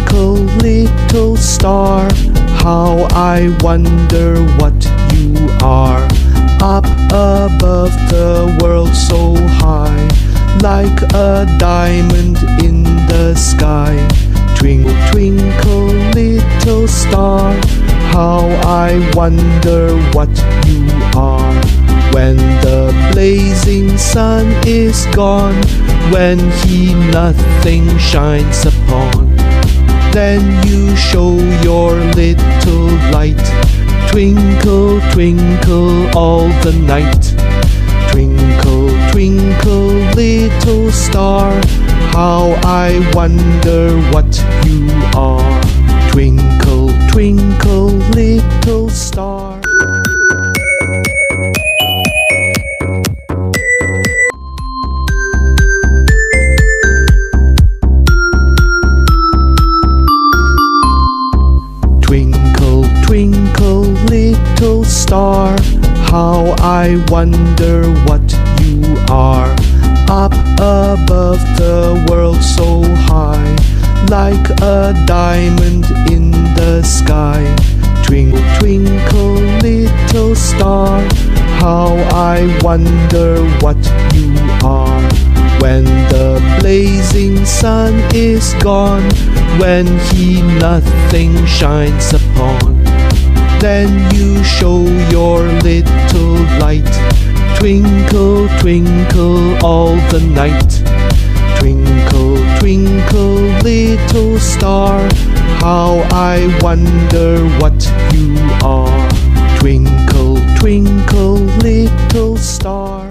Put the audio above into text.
twinkle, little star, how I wonder what you are. Up above the world so high, like a diamond in the sky. Twinkle, twinkle, little star, how I wonder what you are. When the blazing sun is gone, when he nothing shines upon, then you show your little light. Twinkle, twinkle all the night. Twinkle, twinkle, little star, how I wonder what you are. Twinkle, twinkle, little star. Twinkle, twinkle, little star, how I wonder what you are. Up above the world so high, like a diamond in the sky. Twinkle, twinkle, little star, how I wonder what you are. When the blazing sun is gone, when he nothing shines upon, then you show your little light. Twinkle, twinkle all the night. Twinkle, twinkle, little star, how I wonder what you are. Twinkle, twinkle, little star.